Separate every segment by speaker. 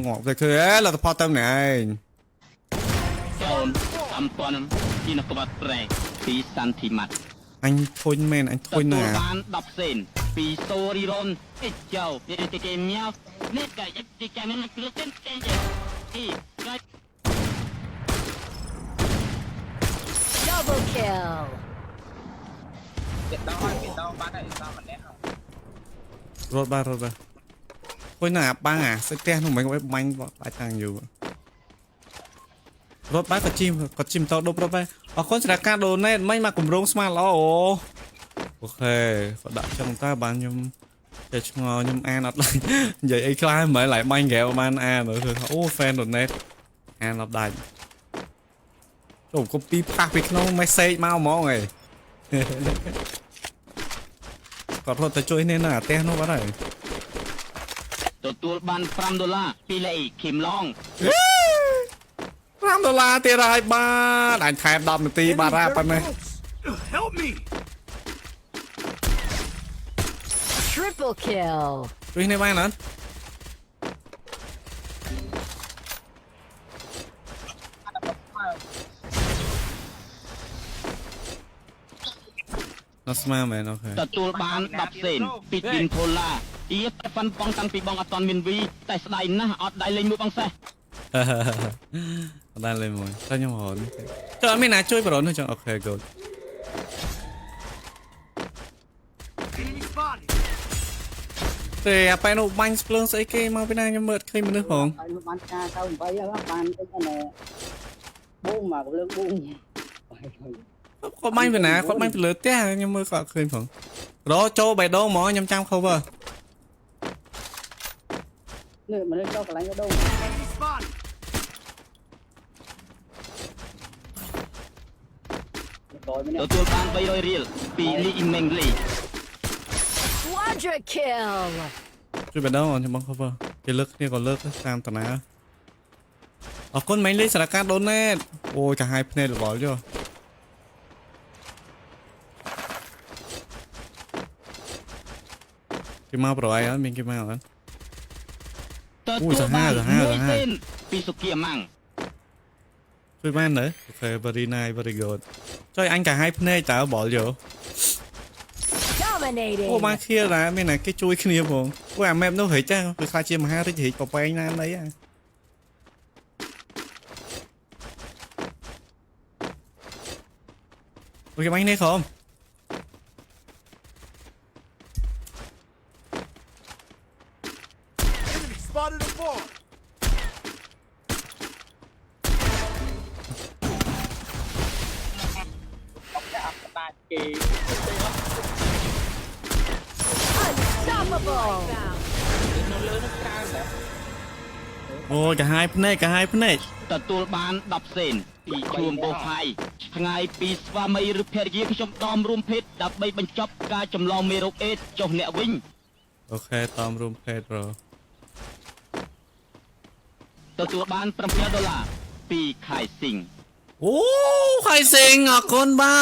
Speaker 1: ngọt rồiคือlàพอเติมไหน
Speaker 2: ที่นักบัตรแปลงปีสันติมัด
Speaker 1: anh thôi men anh thôi nè
Speaker 2: บ้านดับเซนปีโซริรอนเอ็ดเจ้าเนี่ยจะเกมเนี้ยเนี่ยก็ยัดจะแกมันคือเต้นเต้นที่
Speaker 3: Double kill.
Speaker 4: เจ็ดดาวเจ็ดดาวบ้านไหนดาวมันแน่นอน
Speaker 1: rồi ba thôi nè ba à sẽ té nó mấy cái bánh ba thằng nhiều rồi ba có chim to đục rồi ba ở con sẽ cá đồ này mấy mà cùng rong smart lo ồ ok có đặt trong ta bán nhung để cho nhung an nạp lại vậy ấy khai mới lại bánh ghẹo ban an nữa thôi ô fan đồ net an nạp lại ồ copy pack nó message mau mó này có thôi tới chơi nên là té nó bắt này
Speaker 2: ตัวบ้าน$5ปีละอีกเข็มลอง
Speaker 1: $5ទៀតហើយបាទអញថែម10នាទីបាទរ៉ាប៉ុណ្ណេះ
Speaker 5: Help me.
Speaker 3: Triple kill.
Speaker 1: ជួយនេះបានអត់នោះស្មើមែនអូខេ
Speaker 2: ទទួលបាន10សេនពីទីនធូឡាអ៊ីហ្វាន់ប៉ងតាំងពីបងអត់តមានវីតែស្ដាយណាស់អត់ដៃលេងមួយបងសេះ
Speaker 1: អត់បានលេងមួយតែខ្ញុំរហូតចុះអត់មានណាជួយបរនទេចុះអូខេ good
Speaker 5: Enemy spotted.
Speaker 1: ទេអាប៉ែនោះបាញ់ស្ភ្លើងស្អីគេមកពីណាខ្ញុំមើលឃើញមនុស្សផង
Speaker 6: បានការទៅ8ហើយបានតិចហ្នឹងបូមមកលើកបូម
Speaker 1: គាត់បាញ់ពីណាគាត់បាញ់ពីលើផ្ទះខ្ញុំមើលគាត់ឃើញផងរចូលបេះដូងហ្មងខ្ញុំចាំ cover
Speaker 6: នេះមនុស្សចូលកន្លែងបេះដូង
Speaker 5: Enemy spotted.
Speaker 6: ដោយម្នាក់
Speaker 2: ទទួលបាន300រៀលពីលីអ៊ីមេងលី
Speaker 3: Quadra kill.
Speaker 1: ជួយបេះដូងខ្ញុំបង cover គេលើកគ្នាក៏លើកតាមតាណាអរគុណមិញលេងសារកាដូណេតអូយកាហាយភ្នែករបល់យោគេមកប្រអីអត់មានគេមកអត់
Speaker 2: ទទួលបាន1សេនពីសុគីអាម៉ាំង
Speaker 1: ជួយបានទេអូខេ very nice very good ចុយអញកាហាយភ្នែកតើបល់យោ
Speaker 3: Dominating.
Speaker 1: អូបានឃៀដែរមានតែគេជួយគ្នាផងព្រោះអា map នោះហិចចាគឺខ្លាចជាមហារាជហិចប្រប៉ែងណាណីហ่ะអូខេបាញ់នេះក្រុម
Speaker 5: Enemy spotted a ball.
Speaker 4: តាគេ
Speaker 3: Unstoppable.
Speaker 4: នៅលើនឹងក្រៅដែរ
Speaker 1: អូយកាហាយភ្នែក
Speaker 2: ទទួលបាន10សេនពីខ្លួនបូផៃថ្ងៃពីស្វាមីឬភរិយាខ្ញុំដំរួមភេទដើម្បីបញ្ចប់ការចម្លងមេរោគអេដចុះអ្នកវិញ
Speaker 1: អូខេតាមរូមភេទប្រូ
Speaker 2: ទទួលបាន$7ពីខៃស៊ីង
Speaker 1: អូខៃសេងអរគុណបា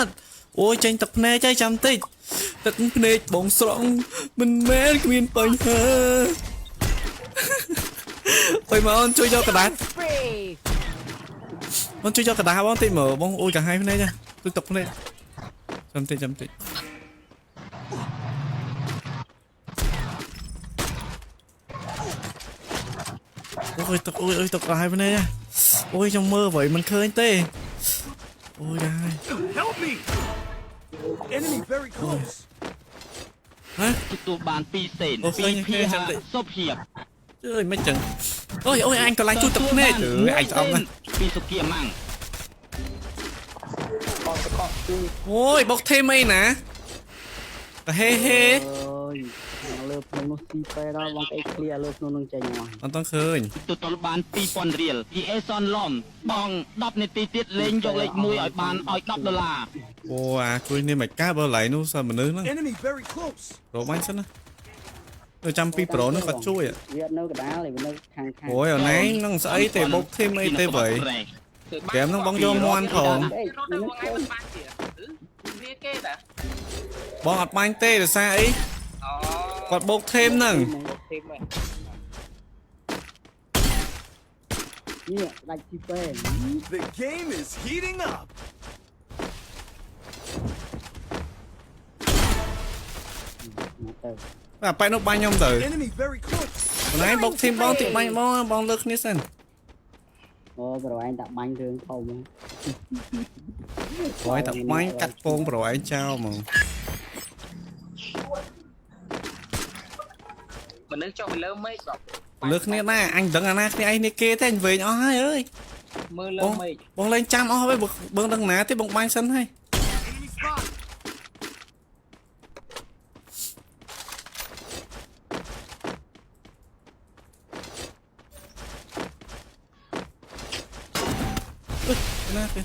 Speaker 1: ទអូយចេញទឹកភ្នែកហើយចាំតិចទឹកភ្នែកបងស្រង់មិនមែនគ្មានបញ្ហាអើយមកអូនជួយយកកដាស់
Speaker 3: Spree.
Speaker 1: បងជួយយកកដាស់បងតិចមើលបងអូយកាហាយភ្នែកចាទឹកភ្នែកចាំតិចអូយទឹកកាហាយភ្នែកចាអូយខ្ញុំមើលអ្វីមិនឃើញទេអូយកាហាយ
Speaker 5: Help me. Enemy very close.
Speaker 1: ហ៎
Speaker 2: ទទួលបាន2សេន
Speaker 1: អូឃើ
Speaker 2: ពី
Speaker 1: ញ
Speaker 2: ភី
Speaker 1: ចាំ
Speaker 2: ហា
Speaker 1: តិច
Speaker 2: សុភីប
Speaker 1: អើយមិនចឹងអូយអញកន្លែងជួយទឹកភ្នែកអញស្អប់ណាស់
Speaker 2: ពីសុគីអាម៉ាំង
Speaker 1: អូយបុកធីមអីណាកាហេហេ
Speaker 6: អើយលើភ្នំនោះស៊ីពេដល់បងអេឃ្លៀលើភ្នំនឹងចេញមក
Speaker 1: អត់ต้องឃើញ
Speaker 2: ទទួលបាន$2000រៀលពីអេសនឡំបង10នាទីទៀតលេងយកលេខ1ឲ្យបានឲ្យ$10
Speaker 1: អូអាជួយនេះមិនកើតបើឡៃនោះសិនមនុស្សហ្នឹង
Speaker 5: Enemy very close.
Speaker 1: រកបាញ់សិនណាទៅចាំពីប្រូនោះគាត់ជួយ
Speaker 6: វានៅកដាលវានៅខាង
Speaker 1: អូយអណែងនឹងស្អីទេបុកធីមអីទេបើហ្គេមហ្នឹងបងយកមន់ផង
Speaker 4: ទៅបងឯងមិនបានទៀតវាគេតា
Speaker 1: បងអត់បាញ់ទេដោយសារអី
Speaker 4: អូ
Speaker 1: គាត់បុកធីមហ្នឹង
Speaker 4: ធីមហ្នឹង
Speaker 6: នេះដាច់ទីពេ
Speaker 5: The game is heating up.
Speaker 6: ទៅ
Speaker 1: បែរនោះបាញ់ខ្ញុំទៅ
Speaker 5: Enemy very close.
Speaker 1: បងឯងបុកធីមបងតិចបាញ់បងលើកគ្នាសិន
Speaker 6: អូប្រហែលដាក់បាញ់រឿងធំ
Speaker 1: បងឯងតែបាញ់កាត់ពងប្រឯងចោលហ្មង
Speaker 4: mình đứng cho mình lớn mấy rồi
Speaker 1: លើកគ្នាណាអញដឹងអាណាគ្នាឯងនេះគេទេអញវែងអស់ហើយអើយ
Speaker 4: mưa lớn mấy
Speaker 1: បងលេងចាំអស់ហើយបងដឹងណាទេបងបាញ់សិនហើយ
Speaker 5: Enemy spot.
Speaker 1: ណាទេ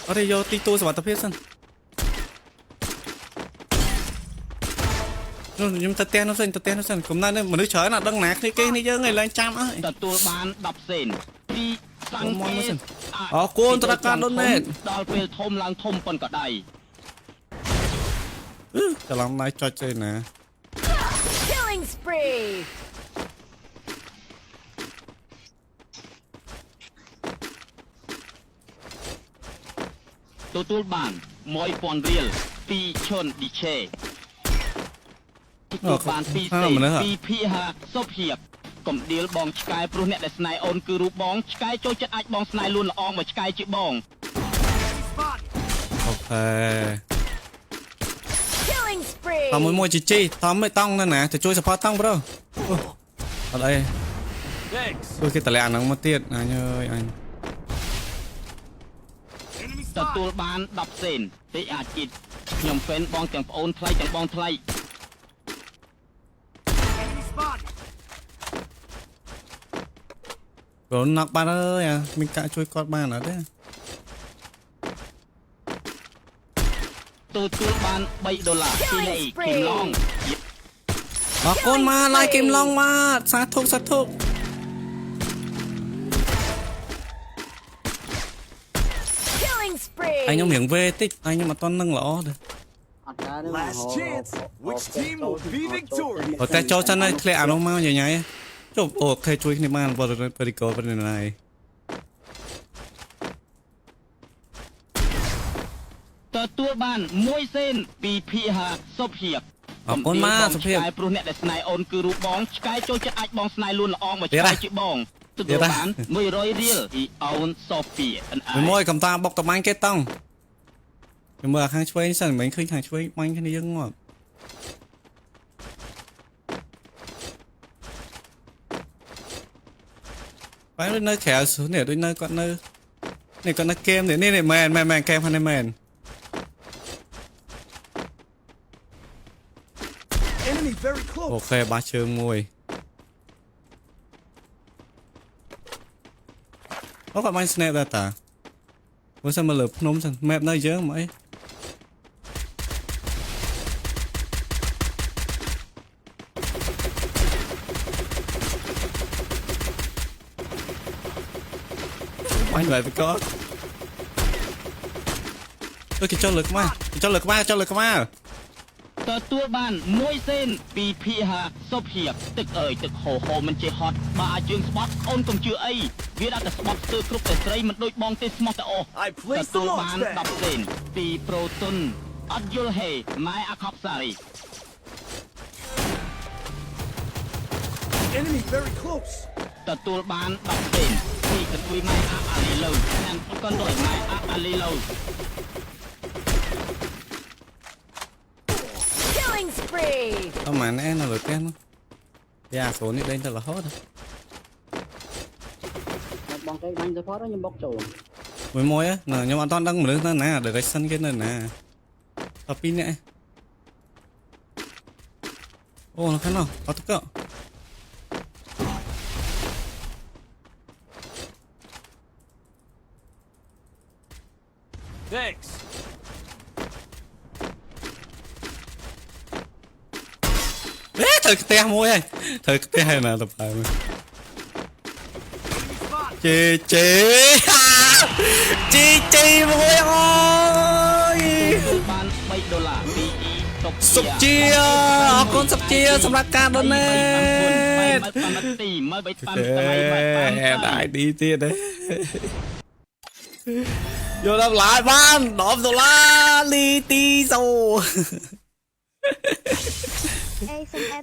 Speaker 1: អត់ទេយកទីទួលសុវត្ថិភាពសិននោះខ្ញុំទៅផ្ទះនោះសិនកំណត់នេះមនុស្សច្រើនអត់ដឹងណាគ្នាគេនេះយើងឯងឡើងចាំអស់
Speaker 2: ទទួលបាន10សេនពីសង្កេត
Speaker 1: អរគុណត្រការដូនណេត
Speaker 2: ដល់ពេលធំឡើងធំប៉ុនក៏ដៃ
Speaker 1: ច្រឡំដៃចុចទៅណា
Speaker 3: Killing spree.
Speaker 2: ទទួលបាន1000រៀលពីឈុនឌីឆេទទួលបាន2សេនពីភីហាសុភៀបកំដៀលបងឆ្កែព្រោះអ្នកដែលស្នេហ៍អូនគឺរូបបងឆ្កែចូលចិត្តអាចបងស្នេហ៍លួនល្អងមកឆ្កែជាបង
Speaker 1: អូខេ
Speaker 3: Killing spree.
Speaker 1: តមួយជីតមិនតង់នៅណាទៅជួយ support តង់ bro អត់អី
Speaker 5: Thanks.
Speaker 1: ជួយគេតលាក់អាហ្នឹងមកទៀតអញអើយអញ
Speaker 5: Enemy
Speaker 2: ទ
Speaker 5: spot.
Speaker 2: ទូលបាន10សេនតិចអាចជិតខ្ញុំហ្វេនបងទាំងប្អូនថ្លៃទាំងបងថ្លៃ
Speaker 5: Enemy spot.
Speaker 1: រនណាក់បានអើយមានកាជួយគាត់បានអត់ទេ
Speaker 2: ទទួលបាន$3ពីលេខគីឡង
Speaker 1: អរគុណមកឡាយគីមឡងមកសាធុ
Speaker 3: Killing spree.
Speaker 1: អញខ្ញុំរៀងវេតិចអញខ្ញុំអត់តន់នឹងល្អទេ
Speaker 6: អត់កើតទេ
Speaker 5: Last chance. Which team will be victorious?
Speaker 1: បើតែចូលសិនហើយធ្លាក់អានោះមកញញ៉ៃជប់អូខេជួយគ្នាបានបរិកោបរិណៃ
Speaker 2: ទទួលបាន1សេនពីភីហាសុភៀប
Speaker 1: អរគុណមកសុភីប
Speaker 2: ឆ្កែព្រោះអ្នកដែលស្នេហ៍អូនគឺរូបបងឆ្កែចូលចិត្តអាចបងស្នេហ៍លួនល្អងមកឆ្កែជាបងទទួលបាន100រៀលពីអូនសូហ្វី
Speaker 1: មួយកំតាបុកតបាញ់គេតង់ខ្ញុំមើលខាងឆ្វេងសិនមិនឃើញខាងឆ្វេងបាញ់គ្នាយើងងាប់បែរនៅក្រៅនេះដូចនៅគាត់នៅនេះគាត់នៅហ្គេមនេះមែនហ្គេមហ្នឹងមែន
Speaker 5: Enemy very
Speaker 1: អូ
Speaker 5: close.
Speaker 1: ខេបាសជើងមួយអូគាត់បាញ់ snap ដែរតាមើលសិនមកលើភ្នំសិន map នៅយើងមកអីបាញ់បែបក៏គេចូលលើក្បាល
Speaker 2: ទទួលបាន1សេនពីភីហាសុភៀបទឹកអើយទឹកហូហូមិនចេះហត់បើអាចជើងស្បត់អូនកុំជឿអីវាដាក់តែស្បត់ស្ទើរគ្រប់តែស្រីមិនដូចបងទេស្មោះតែអស់
Speaker 5: I placed
Speaker 2: ទូ
Speaker 5: the
Speaker 2: ល
Speaker 5: launch
Speaker 2: បាន
Speaker 5: pad.
Speaker 2: 10សេនពីប្រូតុនអត់យល់ហេម៉ែអាខប់សារី
Speaker 5: Enemy very close.
Speaker 2: ទទួលបាន10សេនពីកន្ទុយម៉ែអាលីឡូនិងកន្ទុយម៉ែអាលីឡូ
Speaker 3: Killing spree.
Speaker 1: អត់ម៉ានឯងនៅលើផ្ទះនោះយ៉ាសូននេះដេញទៅរហូត
Speaker 6: បងគេបាញ់ទៅផតខ្ញុំបុកចូល
Speaker 1: មួយណាខ្ញុំអត់តន់ដឹងមនុស្សនៅណា direction គេនៅណាតែពីរនាក់អូនៅខាងនោះអត់ទៅ
Speaker 5: Thanks.
Speaker 1: ត្រូវផ្ទះមួយហើយត្រូវផ្ទះហើយណាទៅបើជេមួយអូយ
Speaker 2: បាន$3ពីអ៊ីតុក
Speaker 1: សុកជាអរគុណសុកជាសម្រាប់ការដូណេត
Speaker 2: តាមទីមើលបីតាម
Speaker 1: ได้ดีទៀតទេយកដល់ឡាយបាន$10លីទីសូ
Speaker 7: អេសុំអេ